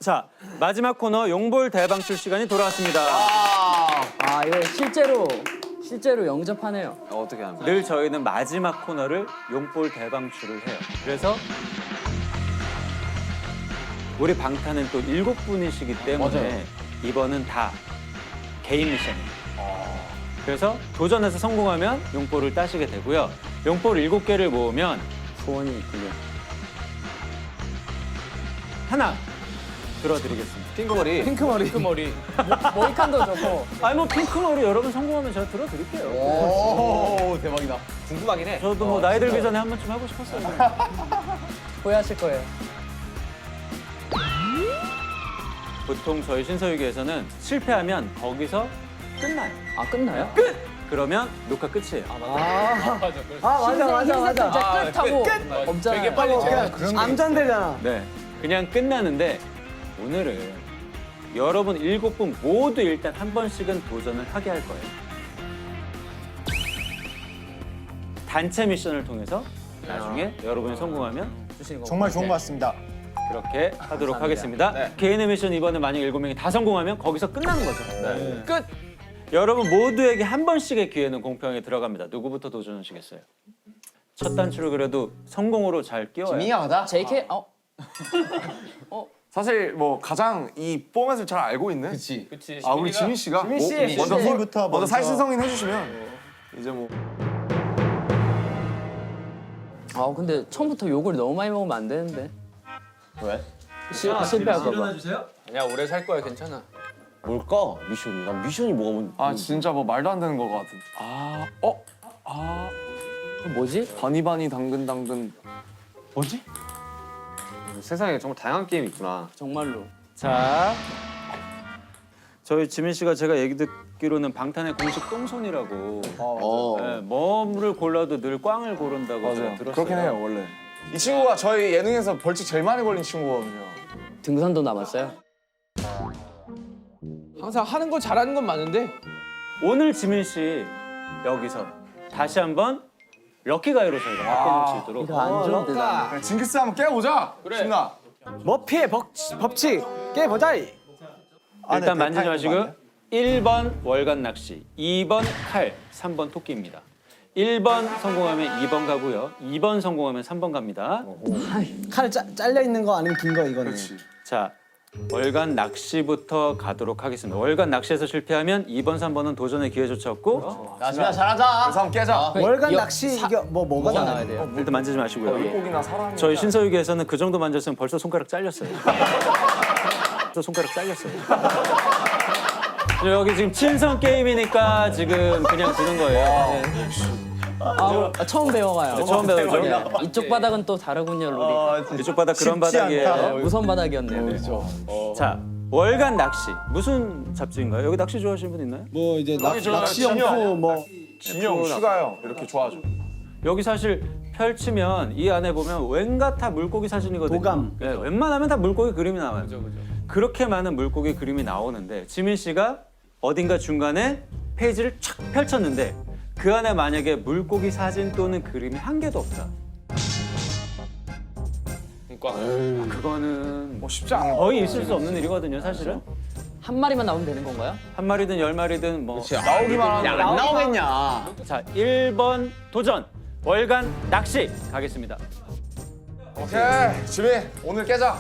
자, 마지막 코너 용볼 대방출 시간이 돌아왔습니다. 아 이거 실제로 영접하네요. 어떻게 하는 거야? 늘 저희는 마지막 코너를 용볼 대방출을 해요. 그래서 우리 방탄은 또 7분이시기 때문에 이번은 다 개인 미션이에요. 그래서 도전해서 성공하면 용볼을 따시게 되고요. 용볼 7개를 모으면 소원이 있군요. 하나 들어드리겠습니다. 핑크머리. 머리칸도 좋고. 아니 뭐 핑크머리 여러분 성공하면 제가 들어드릴게요. 오 대박이다. 궁금하긴 해. 저도 뭐 나이 들기 전에 한 번쯤 하고 싶었어요. 후회하실 거예요. 보통 저희 신서유기에서는 실패하면 거기서 끝나요. 아 끝나요? 끝! 그러면 녹화 끝이에요. 맞아. 끝하고 없잖아요. 되게 빨리 암전되잖아. 네, 그냥 끝나는데 오늘은 여러분 7분 모두 일단 한 번씩은 도전을 하게 할 거예요. 단체 미션을 통해서 나중에 여러분이 성공하면 정말 좋은 것 같습니다. 그렇게 하도록 하겠습니다. 개인의 미션 이번에 만약 7명이 다 성공하면 거기서 끝나는 거죠. 끝! 여러분 모두에게 한 번씩의 기회는 공평하게 들어갑니다. 누구부터 도전하시겠어요? 첫 단추를 그래도 성공으로 잘 끼워야 민이야 가자. JK 사실 뭐 가장 이 포맷을 잘 알고 있는 그치. 아 우리 지민 씨가 지민 씨, 먼저 지민부터 먼저 살신성인 해주시면 이제 뭐 아 근데 처음부터 욕을 너무 많이 먹으면 안 되는데. 왜? 실패할까 봐. 야 오래 살 거야 괜찮아. 뭘까? 미션이. 난 미션이 뭐가 아 진짜 뭐 말도 안 되는 거 같은. 뭐지? 바니바니 당근 뭐지? 세상에 정말 다양한 게임이 있구나. 정말로. 자, 저희 지민 씨가 제가 얘기 듣기로는 방탄의 공식 똥손이라고 네, 뭐를 골라도 늘 꽝을 고른다고 제가 맞아요. 들었어요. 그렇긴 해요 원래. 이 친구가 저희 예능에서 벌칙 제일 많이 걸린 친구거든요. 등산도 남았어요. 항상 하는 거 잘하는 건 많은데 오늘 지민 씨 여기서 다시 한번 럭키 가이로 저희가 바꿔놓을 수 있도록 이거 안 좋은 데다. 그래, 징크스 한번 깨보자. 그래. 신나. 머피의 법칙 깨보자. 일단 만지지 마시고 1번 월간 낚시, 2번 칼, 3번 토끼입니다. 1번 성공하면 2번 가고요. 2번 성공하면 3번 갑니다. 칼 잘려 있는 거 아니면 긴 거 이거는. 그렇지. 자, 월간 낚시부터 가도록 하겠습니다. 월간 낚시에서 실패하면 2번, 3번은 도전의 기회조차 없고 나중에 잘하자. 그래서 한번 깨자. 월간 낚시 이게 뭐가 나와야 나와야 돼요? 일단 만지지 마시고요. 물고기나 사람. 저희 신서유기에서는 그 정도 만졌으면 벌써 손가락 잘렸어요. 벌써 손가락 잘렸어요. 여기 지금 친선 게임이니까 지금 그냥 드는 거예요. 처음 배워가요. 네, 처음 배우죠. 네. 이쪽 바닥은 또 다르군요, 룰이. 이쪽 바닥 그런 쉽지 바닥이에요. 않다. 무선 바닥이었네요. 자, 월간 낚시 무슨 잡지인가요? 여기 낚시 좋아하시는 분 있나요? 뭐 이제 저 낚시용품 뭐 진영, 슈가요. 이렇게 좋아하죠. 여기 사실 펼치면 이 안에 보면 웬가 다 물고기 사진이거든요. 도감. 네, 웬만하면 다 물고기 그림이 나와요. 그렇게 많은 물고기 그림이 나오는데 지민 씨가 어딘가 중간에 페이지를 촥 펼쳤는데 그 안에 만약에 물고기 사진 또는 그림이 한 개도 없다. 그거는 뭐 쉽지 않아. 거의 있을 수 없는 일이거든요, 사실은. 한 마리만 나오면 되는 건가요? 한 마리든 10마리든 뭐. 나오기만 하면 안 나오겠냐. 자, 1번 도전. 월간 낚시 가겠습니다. 오케이 지민 오늘 깨자.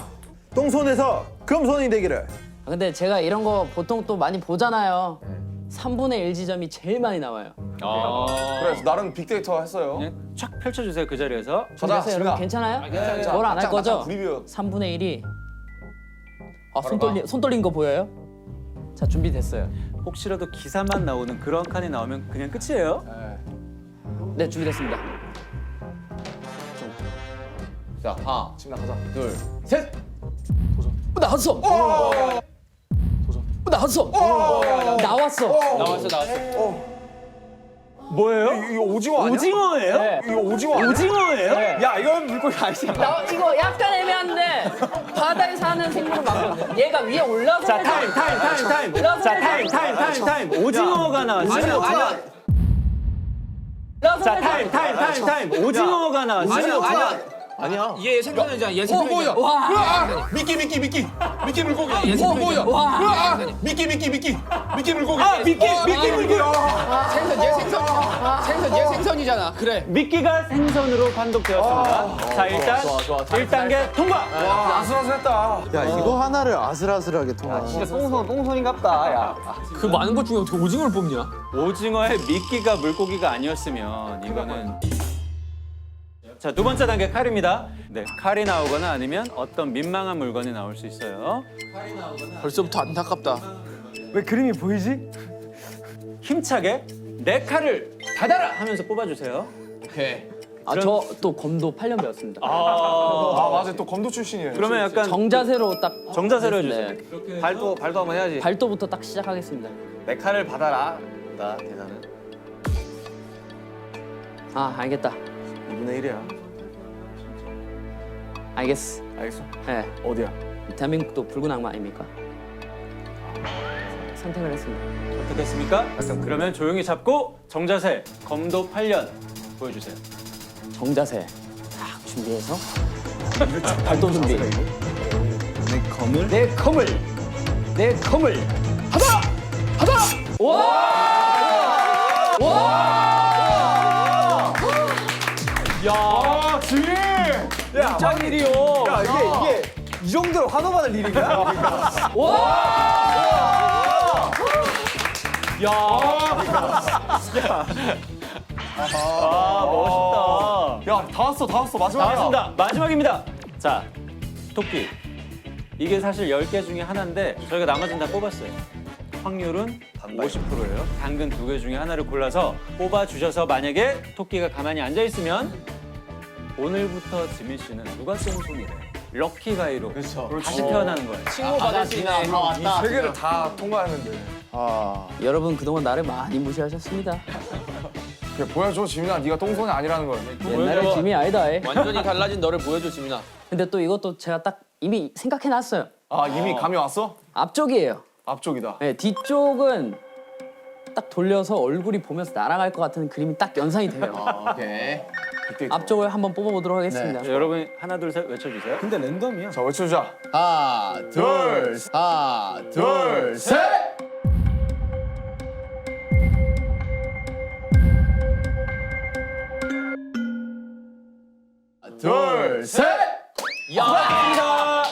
똥손에서 금손이 되기를. 근데 제가 이런 거 보통 또 많이 보잖아요. 3분의 1 지점이 제일 많이 나와요. 그래서 나름 빅데이터 했어요. 그냥 쫙 펼쳐주세요, 그 자리에서. 가자 그래서 여러분 지민아. 괜찮아요? 뭘 안 할 거죠? 구리뷰. 3분의 1이 손 떨린 거 보여요? 자 준비됐어요. 혹시라도 기사만 나오는 그런 칸이 나오면 그냥 끝이에요. 네 준비됐습니다. 자 하나 지민아 가자. 둘 셋. 나왔어. 나왔어. 나왔어. 나왔어. 뭐예요? 이거 오징어 아니야? 오징어예요? 네. 이거 오징어 아니야? 오징어예요? 야 이건 물고기 아니잖아. 이거 약간 애매한데 바다에 사는 생물을 맞거든요. 얘가 위에 올라서 자, 타임. 자, 타임. 오징어가 나왔어요. 자, 타임. 오징어가 나왔어요. 아니야. 얘 생선이잖아. 얘 생선이잖아. 와. 미끼. 미끼 물고기. 뭐야? 와. 미끼 물고기. 미끼 물고기. 얘 생선이잖아. 그래. 미끼가 생선으로 판독되었습니다. 자, 일단 좋아. 1단계 통과. 아슬아슬했다. 야 이거 하나를 아슬아슬하게 통화. 진짜 똥손인갑다. 야. 그 많은 것 중에 어떻게 오징어를 뽑냐? 오징어의 미끼가 물고기가 아니었으면 이거는 자, 두 번째 단계 칼입니다. 네, 칼이 나오거나 아니면 어떤 민망한 물건이 나올 수 있어요. 벌써부터 안타깝다. 왜 그림이 보이지? 힘차게 내 칼을 받아라 하면서 뽑아주세요. 오케이. 아, 저 또 검도 8년 배웠습니다. 아 맞아 또 검도 출신이에요. 그러면 약간 정자세로 딱 정자세로 해주세요. 네. 발도 한번 해야지. 발도부터 딱 시작하겠습니다. 내 칼을 받아라. 나 대사는. 아, 알겠다. 2분의 1이야. 알겠어. 알겠어? 네. 어디야? 대한민국도 붉은 악마 아닙니까? 선택을 했습니다. 선택했습니까? 그러면 조용히 잡고 정자세 검도 8년 보여주세요. 정자세 딱 준비해서 발도 준비. 내 검을 하다. 아 지민. 야 짱일이요. 이게 이 정도로 환호받을 일인가? 아, 멋있다. 야다 왔어 마지막이야. 다 왔습니다. 마지막입니다. 자, 토끼. 이게 사실 10개 중에 하나인데 저희가 나머지는 다 뽑았어요. 확률은 50%예요. 당근 2개 중에 하나를 골라서 뽑아주셔서 만약에 토끼가 가만히 앉아있으면 오늘부터 지민 씨는 누가 똥손이래. 럭키 가이로 다시 태어나는 거예요. 친구 받을 수 있네. 다 왔다. 세 개를 다 통과했는데. 여러분 그동안 나를 많이 무시하셨습니다. 그래 보여줘 지민아 네가 똥손이 아니라는 걸. 옛날에 짐이 아니다. 완전히 달라진 너를 보여줘, 지민아. 근데 또 이것도 제가 딱 이미 생각해놨어요. 아 이미 감이 왔어? 앞쪽이에요. 앞쪽이다. 네, 뒤쪽은 딱 돌려서 얼굴이 보면서 날아갈 것 같은 그림이 딱 연상이 돼요. 오케이. 앞쪽을 한번 뽑아보도록 하겠습니다. 자, 여러분 하나 둘 셋 외쳐주세요. 근데 랜덤이야. 자 외쳐주자. 하나, 둘, 셋. 둘, 셋. 고맙습니다.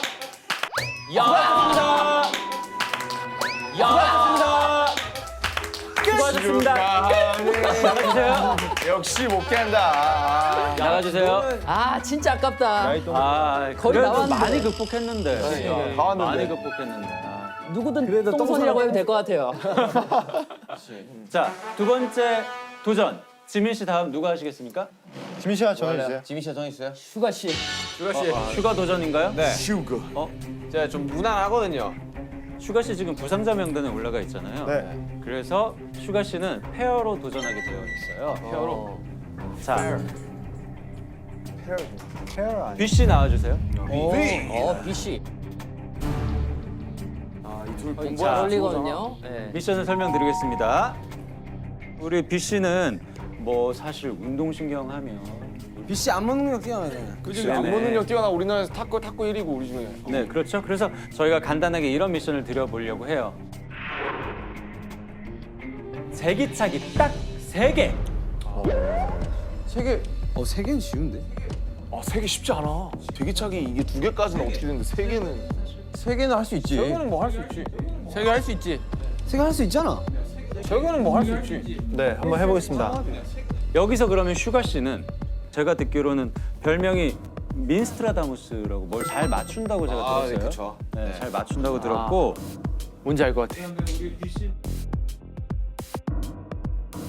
고맙습니다. 고맙습니다. 수고하셨습니다. 나가주세요. 역시 못 깬다. 나가주세요. 아 진짜 아깝다. 아, 거의 그래도 나왔는데. 많이 극복했는데. 다 왔는데. 많이 극복했는데. 아. 누구든 그래도 똥손이라고 해도 될 것 같아요. 자, 두 번째 도전. 지민 씨 다음 누가 하시겠습니까? 지민 씨가 정해주세요. 지민 씨가 정했어요? 슈가 씨. 슈가 씨. 슈가 도전인가요? 네. 슈그. 제가 좀 무난하거든요. 슈가 씨 지금 부상자 명단에 올라가 있잖아요. 네. 그래서 슈가 씨는 페어로 도전하게 되어 있어요. 페어로. 자, 케어 아니. B 씨 나와주세요. B 씨. 이둘 잘 자, 어울리거든요. 네. 미션을 설명드리겠습니다. 우리 B 씨는 뭐 사실 운동신경 하면 B 씨 안무 능력 뛰어나잖아요. 그치 네네. 안무 능력 뛰어나 우리나라에서 탁구 1위고 우리 중에. 네, 그렇죠. 그래서 저희가 간단하게 이런 미션을 드려보려고 해요. 제기차기 딱 3개. 세 개. 세 개는 쉬운데. 아, 세 개 쉽지 않아. 대기차기 이게 2개까지는 어떻게 되는데 세 개는. 세 개는 할 수 있지. 세 개는 뭐 할 수 있지. 세 개 할 수 있지. 세 개 할 수 있잖아. 세 개는 뭐 할 수 있지. 네, 한번 해보겠습니다. 여기서 그러면 슈가 씨는 제가 듣기로는 별명이 민스트라다무스라고 뭘 잘 맞춘다고 제가 아, 들었어요. 네, 그쵸. 네, 잘 맞춘다고 들었고 뭔지 알 것 같아.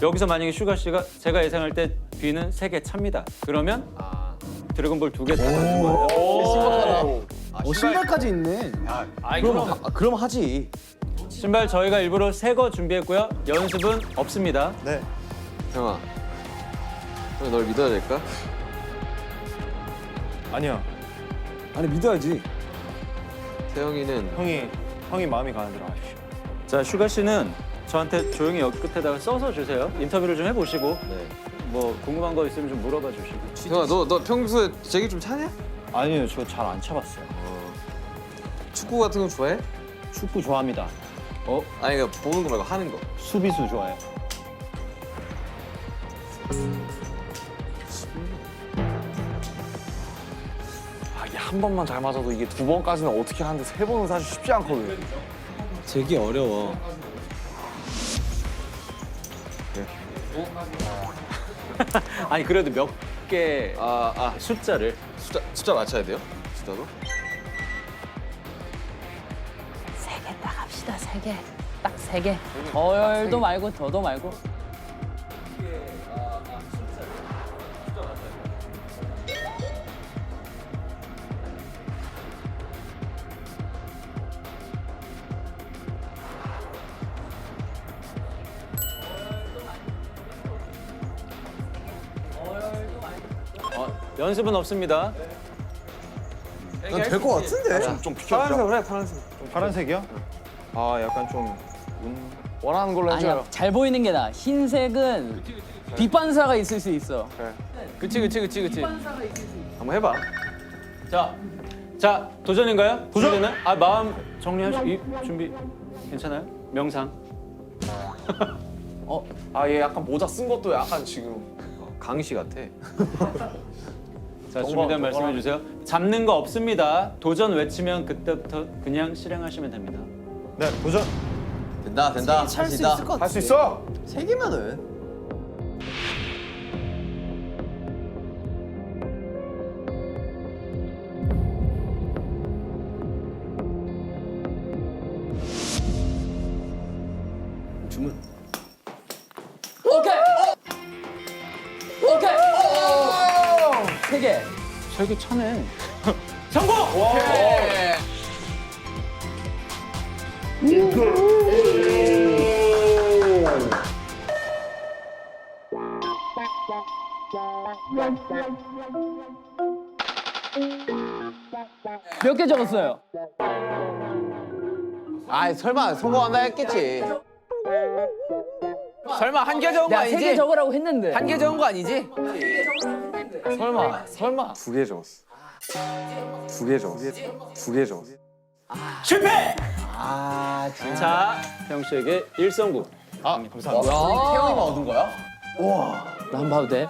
여기서 만약에 슈가 씨가 제가 예상할 때 B는 3개 찹니다. 그러면 드래곤볼 2개 다 던진 거예요. 신발까지 있네. 그럼 하지. 신발 저희가 일부러 새 거 준비했고요. 연습은 없습니다. 네. 형아, 형 널 믿어야 될까? 아니야. 아니 믿어야지. 태영이는 형이 마음이 가는 대로 하십시오. 자, 슈가 씨는 저한테 조용히 여기 끝에다가 써서 주세요. 인터뷰를 좀 해보시고 네. 뭐 궁금한 거 있으면 좀 물어봐 주시고. 형아, 너 평소에 제기 좀 차냐? 아니요, 저 잘 안 차봤어요. 축구 같은 거 좋아해? 축구 좋아합니다. 아니 그러니까 보는 거 말고 하는 거. 수비수 좋아해요. 아, 이게 한 번만 잘 맞아도 이게 두 번까지는 어떻게 하는데 세 번은 사실 쉽지 않거든. 되게 어려워. 아니 그래도 몇 개 숫자를 숫자 맞춰야 돼요? 숫자도? 3개 딱 합시다. 3개. 딱 3개. 덜도 말고 더도 말고. 연습은 없습니다. 될 것 같은데. 좀 비켜주자. 그래 파란색. 파란색이요? 아 약간 좀 원하는 걸로 해줘요. 아니야. 잘 보이는 게 나아. 흰색은 빛 반사가 있을 수 있어. 그치. 한번 해봐. 자 도전인가요? 도전되나요? 아 마음 정리하시고 준비 괜찮아요? 명상. 아, 얘 약간 모자 쓴 것도 약간 지금. 강시 같아. 자 준비된 말씀해 주세요. 잡는 거 없습니다. 도전 외치면 그때부터 그냥 실행하시면 됩니다. 네 도전. 된다. 할 수 있을 것 같아. 할 수 있어. 3개면은. 오케이. 오케이. 3개. 저기 차네. 성공! 몇 개 적었어요? 아 설마 성공한다 했겠지. 설마 한 개 적은 거 내가 3개 아니지? 적으라고 했는데. 한 개 적은 거 아니지? 설마. 2개 적었어. 2개 적었어. 2개 적었어. 실패! 아 진짜. 자 태영 씨에게 1성공. 아 감사합니다. 태영이만 얻은 거야? 나 한번 봐도 돼?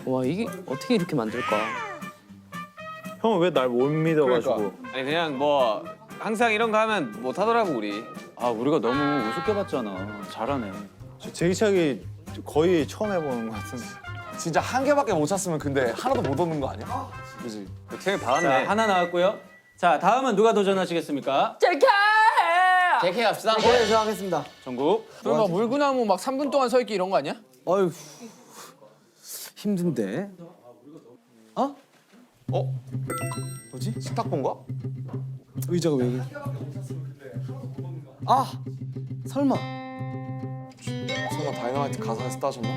와 이게 어떻게 이렇게 만들까? 형은 왜 날 못 믿어가지고? 아니 그냥 뭐 항상 이런 거 하면 못 하더라고 우리. 아 우리가 너무 우습게 봤잖아. 잘하네. 제기차기 거의 처음 해보는 것 같은데. 진짜 한 개밖에 못 찼으면 근데 하나도 못 얻는 거 아니야? 그지? 태영이 자 받았네. 하나 나왔고요. 자 다음은 누가 도전하시겠습니까? 젤카! JK 갑시다. 네, 저 하겠습니다. 정국. 설마 물구나무 막 3분 동안 서 있기 이런 거 아니야? 어휴 힘든데. 뭐지? 식탁 본 거야? 의자가 왜 그래? 아 설마. 설마 다이너마이트 가사에서 따졌나?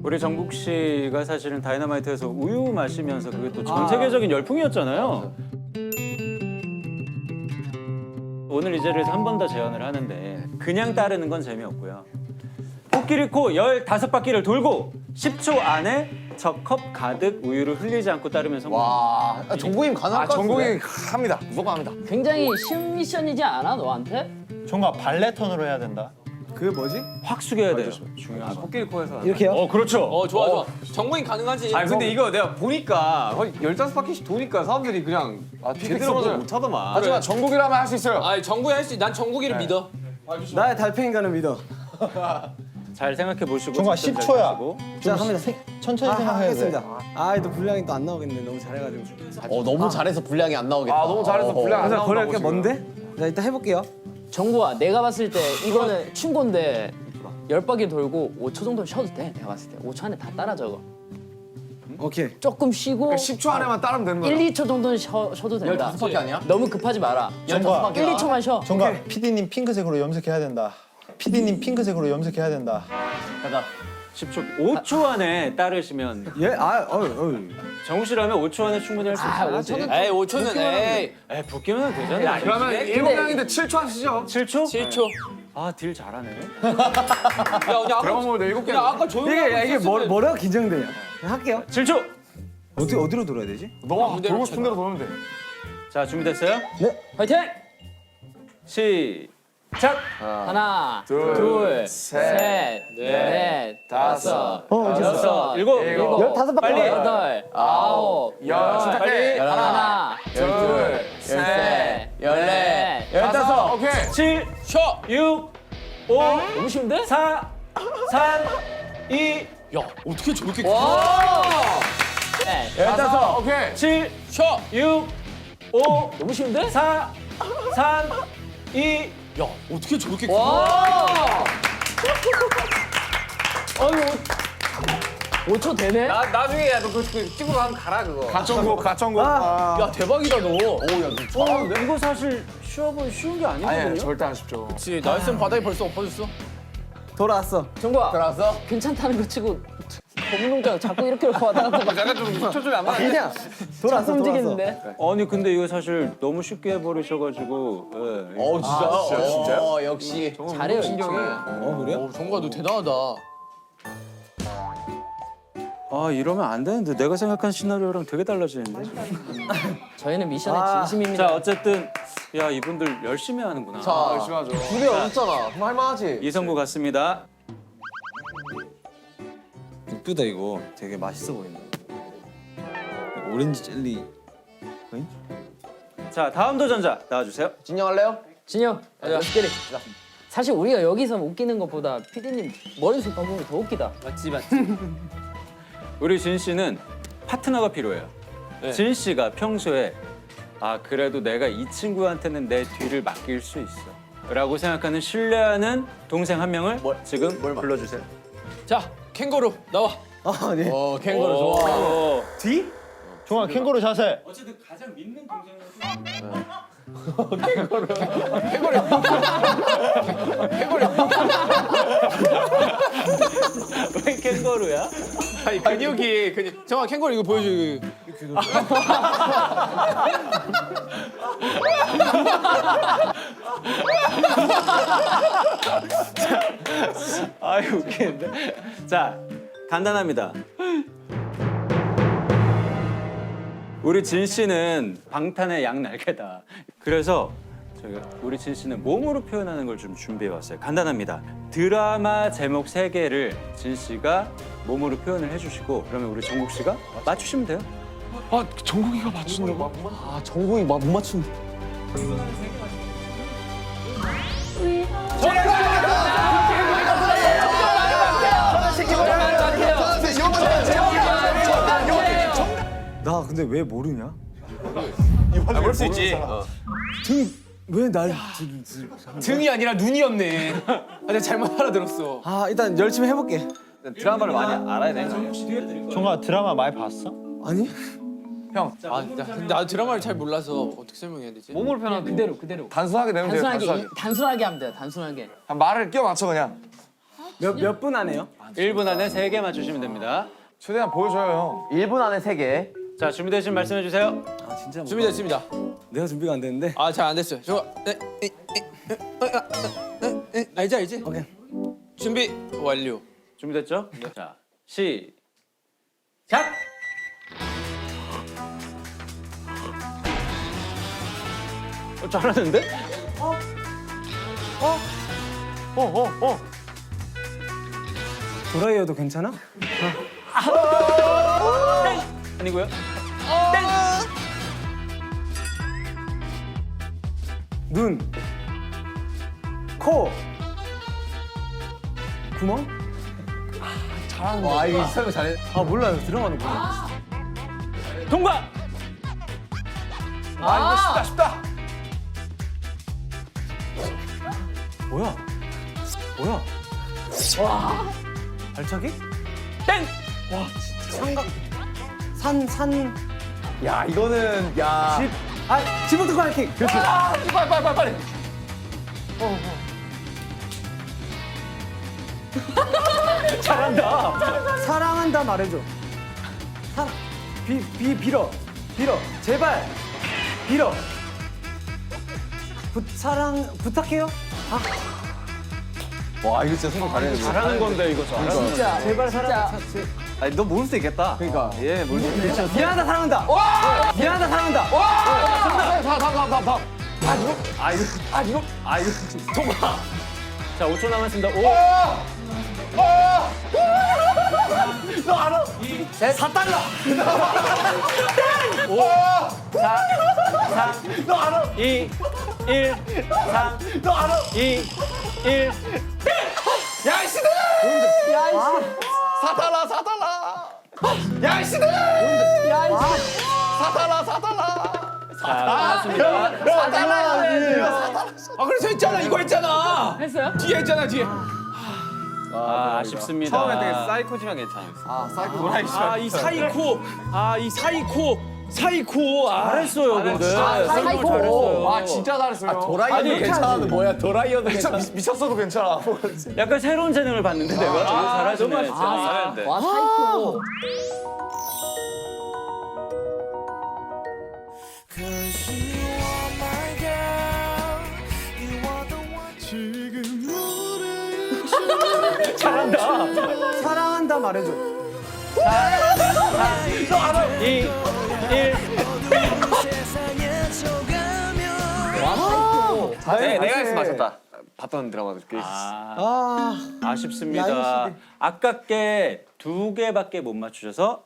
우리 정국 씨가 사실은 다이너마이트에서 우유 마시면서 그게 또 전 세계적인 열풍이었잖아요. 오늘 이 자리에서 한 번 더 제안을 하는데 그냥 따르는 건 재미없고요. 코끼리 코 15바퀴를 돌고 10초 안에 저 컵 가득 우유를 흘리지 않고 따르면 성공. 와 정국님 가능할 것 같은데. 전국이 합니다. 무조건 합니다. 굉장히 쉬운 미션이지 않아 너한테? 정가 발레 턴으로 해야 된다. 그게 뭐지? 확 숙여야 돼요. 중요한 거. 코끼리 코에서. 이렇게요? 그렇죠. 좋아. 정국이 가능하지. 아 근데 이거 내가 보니까 거의 15바퀴씩 도니까 사람들이 그냥 픽픽 제대로 쓰러져요. 못하더만. 하지만 전국이라면 할 수 있어요. 아, 정국이 할 수 있. 난 정국이를 믿어. 나의 달팽이가는 믿어. 잘 생각해 보시고. 정말 작전 잘 10초 야. 짜시고. 자 합니다. 천천히 생각해야 돼. 하겠습니다. 또 분량이 또 안 나오겠네. 너무 잘해가지고. 너무 잘해서 분량이 안 나오겠다. 아, 너무 잘해서 분량 안 그래서 나온다고 거리가 꽤 지금. 먼데? 자 일단 해볼게요. 정국아 내가 봤을 때 이거는 충고인데 10바퀴 돌고 5초 정도 쉬어도 돼. 내가 봤을 때 5초 안에 다 따라 적어. 오케이. 조금 쉬고 10초 안에만 따르면 되는 거야. 1, 2초 정도는 쉬어도 된다. 15바퀴 아니야? 너무 급하지 마라. 정가 1, 2초만 쉬어. 정가 PD님 핑크색으로 염색해야 된다. PD님 핑크색으로 염색해야 된다. 가자. 10초. 5초 안에 따르시면 예? 정국 씨라면 5초 안에 충분히 할 수 있어요. 에이, 5초는 에이. 에이 붙기면 되잖아요. 그러면 7명인데 7초 하시죠. 7초? 7초. 아 딜 잘하네. 야, 그러면 뭐 7개. 야, 아까 조용히 이게 뭐라고 긴장되냐? 그냥 할게요. 7초. 어디로 돌아야 되지? 너가 돌고 싶은 대로 돌면 돼. 자, 준비됐어요? 화이팅! 시작. 하나, 둘, 둘, 셋, 셋, 넷, 다섯, 어딨어? 여섯, 일곱. 열다섯 바퀴. 빨리. 여덟, 아홉, 열, 빨리. 하나, 하나, 둘, 셋, 열넷, 열다섯. 오케이. 7, 쉬어. 6, 5, 너무 쉬운데? 4, 3, 2, 야, 어떻게 저렇게 와! 네, 열다섯. 오케이. 7, 쉬어. 6, 5, 너무 쉬운데? 4, 3, 2. 야, 어떻게 저렇게 와! 아유, 5초 되네? 나중에 야 너 그거 찍으러 한번 가라 그거. 가천국, 가천국. 야, 대박이다, 너. 이거 사실 쉬운 게 아니거든요. 아니, 절대 안 쉽죠. 그치, 날쌘 바닥이 벌써 엎어졌어. 돌아왔어. 정국아. 돌아왔어? 괜찮다는 거 치고 검은 농장 자꾸 이렇게 왔다 갔다 막 약간 좀 초점이 안 맞아. 그냥 돌아왔어. 움직이는데? 아니 근데 이거 사실 너무 쉽게 해버리셔가지고. 예. 진짜요? 역시. 잘해요, 신경이. 그래요? 정국아, 너 대단하다. 아 이러면 안 되는데 내가 생각한 시나리오랑 되게 달라지는데. 저희는 미션에 진심입니다. 자 어쨌든 야 이분들 열심히 하는구나. 열심히 하죠. 둘이 어렵잖아. 그럼 할만하지. 이성구 같습니다. 이쁘다 이거. 되게 맛있어 보인다. 오렌지 젤리. 자 다음 도전자 나와주세요. 진정할래요? 진영, let's 사실 우리가 여기서 웃기는 것보다 PD님 머릿속 방송이 더 웃기다. 맞지. 우리 진 씨는 파트너가 필요해요. 진 씨가 평소에 아 그래도 내가 이 친구한테는 내 뒤를 맡길 수 있어 라고 생각하는 신뢰하는 동생 한 명을 지금 불러주세요. 자, 캥거루 나와. 아 네. 캥거루 좋아. 뒤? 종아 캥거루 자세. 어쨌든 가장 믿는 동생을 왜 캥거루야? 아니 근육이 정아 캥거루 이거 보여줘. 이거. 아유 웃기는데. 자 간단합니다. 우리 진 씨는 방탄의 양날개다. 그래서 저희가 우리 진 씨는 몸으로 표현하는 걸 좀 준비해 왔어요. 간단합니다. 드라마 제목 3개를 진 씨가 몸으로 표현을 해주시고 그러면 우리 정국 씨가 맞추시면 돼요. 아, 정국이가 맞춘다고? 아 정국이 못 맞춘다. 나 근데 왜 모르냐? 볼 수 있지. 왜날 등이 아니라 눈이었네. 아, 내가 잘못 알아들었어. 아 일단 열심히 해볼게. 드라마를 많이 알아야 돼. 종아 드라마 많이 봤어? 아니? 근데 나 드라마를 잘 몰라서 어떻게 설명해야 되지? 몸으로 표현하는 그대로. 단순하게 내면 돼요, 단순하게. 단순하게 하면 돼요. 단순하게. 그냥 말을 끼워 맞춰, 그냥. 몇 분 안에요? 1분 안에 3개 맞추시면 됩니다. 최대한 보여줘요, 형. 1분 안에 3개. 자 준비되시면 말씀해 주세요. 아 진짜 뭐. 준비됐습니다. 내가 준비가 안 됐는데. 아, 잘 안 됐어요. 알지? 오케이. 준비 완료. 준비됐죠? 자 시작. 잘하는데? 드라이어도 괜찮아? 아니고요. 눈. 코. 구멍? 와 이거 설명 잘해. 아 몰라요. 드라마는 몰라. 통과. 아, 이거 쉽다. 뭐야? 뭐야? 발차기? 땡. 산. 야 이거는 야. 지붕 가이킹. 그렇지. 빨리. 잘한다. 사랑한다 말해줘. 빌어. 제발. 빌어. 부탁해요. 와 이거 진짜 설명 잘해. 잘하는 건데 이거 잘하는. 진짜 제발 진짜 아니 너 모를 수 있겠다. 그러니까. 예, 모를 수 있겠다. 미안하다 사랑한다. 미안하다 사랑한다. 자, 5초 남았습니다. 5, 너 알아? 2, 1, 3, 너 알아? 2, 1. 자, 끝났습니다. 아 그래서 했잖아. 이거 했잖아. 했어요? 뒤에 했잖아 뒤에. 아, 아쉽습니다. 처음에 되게 사이코지만 괜찮았어. 아 이 사이코. 아 이 사이코. 아. 잘했어요, 근데. 사이코. 잘했어요. 아 진짜 잘했어요. 도라이어도 괜찮아도 뭐야? 도라이어도 괜찮아. 미쳤어도 괜찮아. 약간 새로운 재능을 봤는데 내가. 잘하시네. 와 사이코. 사랑한다 말해줘. 2, 1. 와 사이코. 네, 내가 했으면 맞췄다. 봤던 드라마도 꽤 있었어. 아쉽습니다. 아깝게 2개밖에 못 맞추셔서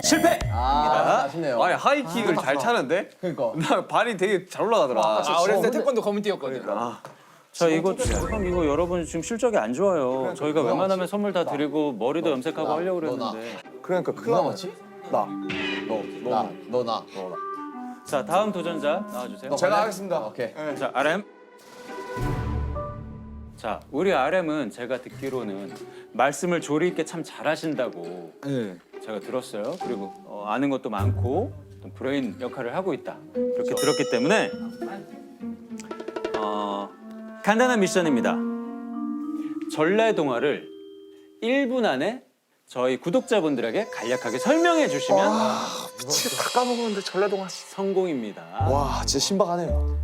실패. 아쉽네요. 아니 하이킥을 잘 차는데? 그러니까. 나 발이 되게 잘 올라가더라. 아 어렸을 때 태권도 검은 띠였거든. 자, 이거 참 이거 여러분 지금 실적이 안 좋아요. 저희가 웬만하면 선물 다 드리고 머리도 염색하고 하려고 그랬는데. 그러니까 큰일 나지. 나. 나. 자, 다음 도전자 나와주세요. 제가 하겠습니다. 오케이. 자, RM. 자, 우리 RM은 제가 듣기로는 말씀을 조리 있게 참 잘하신다고 제가 들었어요. 그리고 아는 것도 많고 또 브레인 역할을 하고 있다. 그렇게 들었기 때문에 간단한 미션입니다. 전래동화를 1분 안에 저희 구독자분들에게 간략하게 설명해 주시면 미치겠다. 다 까먹었는데 전래동화 씨. 성공입니다. 와 진짜 신박하네요.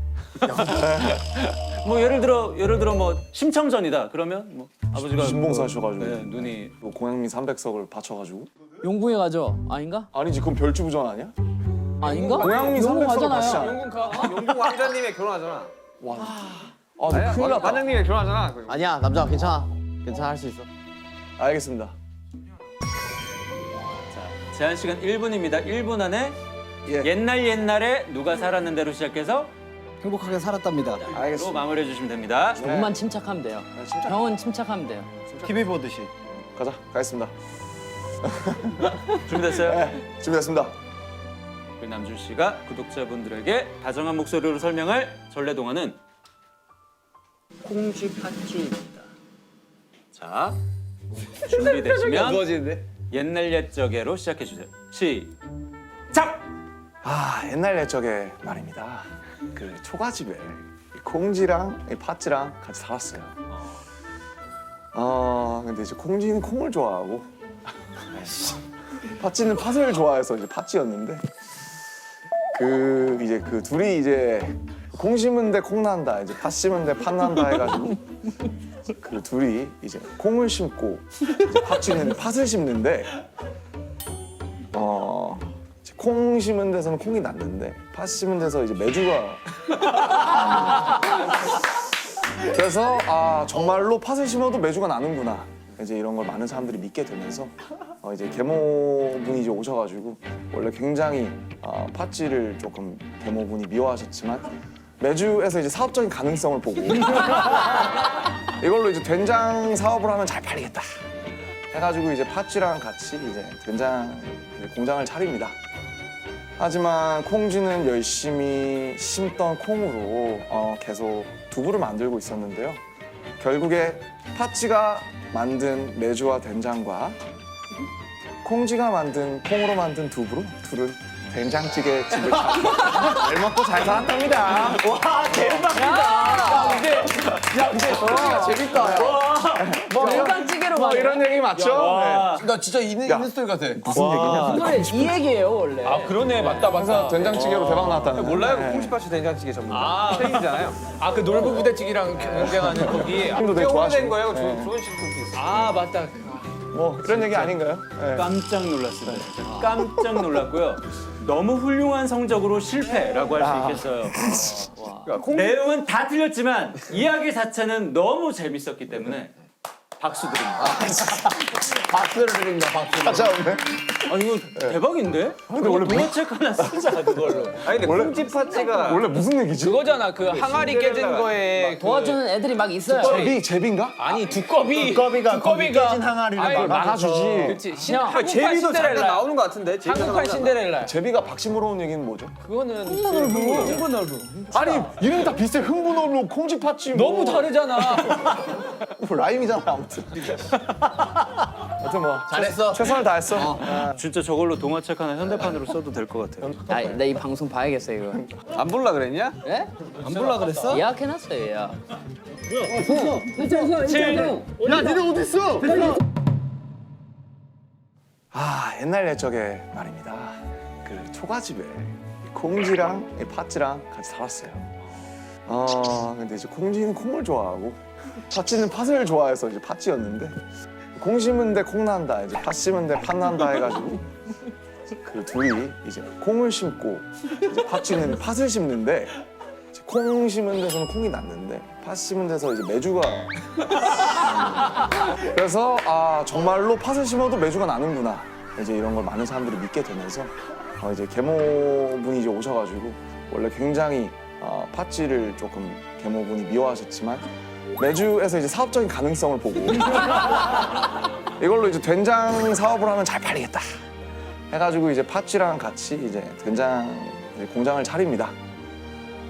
뭐 예를 들어 뭐 심청전이다. 그러면 뭐 아버지가 신봉사 뭐, 하셔가지고. 네, 눈이 뭐 공양미 300석을 바쳐가지고. 용궁에 가죠. 아닌가? 아니지 그건 별주부전 아니야? 아닌가? 고양미 용궁 300석을 가잖아요. 바치잖아. 영국 왕자님의 결혼하잖아. 와. 아, 너 큰일 났다. 왕자님의 결혼하잖아. 아니야 남자 괜찮아. 괜찮아 할 수 있어. 알겠습니다. 자, 제한 시간 1분입니다. 1분 안에 예. 옛날에 누가 살았는 대로 시작해서 행복하게 살았답니다. 로 알겠습니다. 마무리해 주시면 됩니다. 조금만 침착하면 돼요. 침착. 형은 침착하면 돼요. TV 보듯이. 가자. 가겠습니다. 준비됐어요? 네, 준비됐습니다. 우리 남준 씨가 구독자분들에게 다정한 목소리로 설명할 전래동화는 콩쥐 팥쥐입니다. 자, 준비되시면 누워지는데? 옛날 옛적에로 시작해 주세요. 시작! 아 옛날 옛적에 말입니다. 그 초가집에 이 콩쥐랑 이 팥쥐랑 같이 살았어요. 근데 이제 콩쥐는 콩을 좋아하고 팥쥐는 팥을 좋아해서 이제 팥쥐였는데 그 이제 그 둘이 이제 콩 심은데 콩 난다 이제 팥 심은데 팥 난다 해가지고 그 둘이 이제 콩을 심고 이제 팥쥐는 팥을 심는데 이제 콩 심은 데서는 콩이 났는데 팥 심은 데서 이제 메주가 그래서 정말로 팥을 심어도 메주가 나는구나 이제 이런 걸 많은 사람들이 믿게 되면서 이제 계모분이 이제 오셔가지고 원래 굉장히 팥쥐를 조금 계모분이 미워하셨지만 메주에서 이제 사업적인 가능성을 보고 이걸로 이제 된장 사업을 하면 잘 팔리겠다 해가지고 이제 팥쥐랑 같이 이제 된장 공장을 차립니다. 하지만 콩쥐는 열심히 심던 콩으로 계속 두부를 만들고 있었는데요. 결국에 팥쥐가 만든 메주와 된장과 콩쥐가 만든 콩으로 만든 두부로 둘은 된장찌개 집을 차리고 잘 먹고 잘 살았답니다. 와 대박이다. 근데 재밌다. 된장찌개로 뭐 가요. 이런 얘기 맞죠? 네. 나 진짜 있는 스토리 같아. 무슨 얘기냐? 그래 이 얘기예요 원래. 아 그러네 맞다 맞다. 된장찌개로 대박 났다는. 몰라요? 네. 콩쥐팥이 된장찌개 전문가. 책임이잖아요. 아 그 놀부 부대찌개랑 경쟁하는 거기. 형도 되게 오래된 좋아하시고. 거예요. 네. 좋은 식품 있어. 아 맞다. 뭐 이런 얘기 아닌가요? 네. 깜짝 놀랐습니다. 진짜 깜짝 놀랐고요. 너무 훌륭한 성적으로 실패라고 할 수 있겠어요. 내용은 다 틀렸지만 이야기 자체는 너무 재밌었기 때문에 박수 드립니다. 박수를 드립니다. 박수. 찾아오네. 아 이거 대박인데? 근데 원래 동화책 하나 쓰자 그걸로. 아니 근데 콩지 파츠가 원래 무슨 얘기지? 그거잖아. 그 항아리 깨진 거에 도와주는 애들이 막 있어요. 제비인가? 아니 두꺼비. 두꺼비가 거기 깨진 항아리를 아유, 막아주지. 그렇지. 형, 한국판 제비도 잠깐 신데렐라. 나오는 것 같은데. 한국판 신데렐라. 제비가 박심으로 온 얘기는 뭐죠? 그거는 아니 이름이 다 비슷해. 흥분어로 콩쥐 팥쥐. 너무 다르잖아. 라임이잖아 아무튼. 하여튼 뭐 잘했어. 최선을 다했어. 진짜 저걸로 동화책 하나 현대판으로 써도 될 것 같아요. 나 이 방송 봐야겠어 이거. 안 볼라 그랬냐? 예? 안 볼라 그랬어? 예약해놨어요 예약. 아 옛날 옛적에 말입니다. 그 초가집에 콩쥐랑 이 팥쥐랑 같이 살았어요. 근데 이제 콩쥐는 콩을 좋아하고 팥쥐는 팥을 좋아해서 이제 팥쥐였는데 콩 심은데 콩 난다 이제 팥 심은데 팥 난다 해가지고 그 둘이 이제 콩을 심고 이제 팥쥐는 팥을 심는데 이제 콩 심은 데서는 콩이 났는데 팥 심은 데서 이제 메주가 그래서 아 정말로 팥을 심어도 메주가 나는구나 이제 이런 걸 많은 사람들이 믿게 되면서 이제 계모분이 이제 오셔가지고 원래 굉장히 팥쥐를 조금 계모분이 미워하셨지만 메주에서 이제 사업적인 가능성을 보고 이걸로 이제 된장 사업을 하면 잘 팔리겠다 해가지고 이제 팥쥐랑 같이 이제 된장 공장을 차립니다.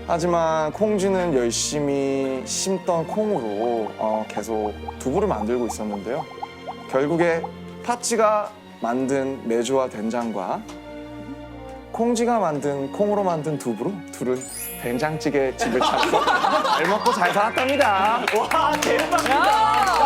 하지만 콩쥐는 열심히 심던 콩으로 계속 두부를 만들고 있었는데요. 결국에 팥쥐가 만든 메주와 된장과 콩쥐가 만든 콩으로 만든 두부로 둘은 된장찌개 집을 차려서 잘 먹고 잘 살았답니다. 와 대박이다.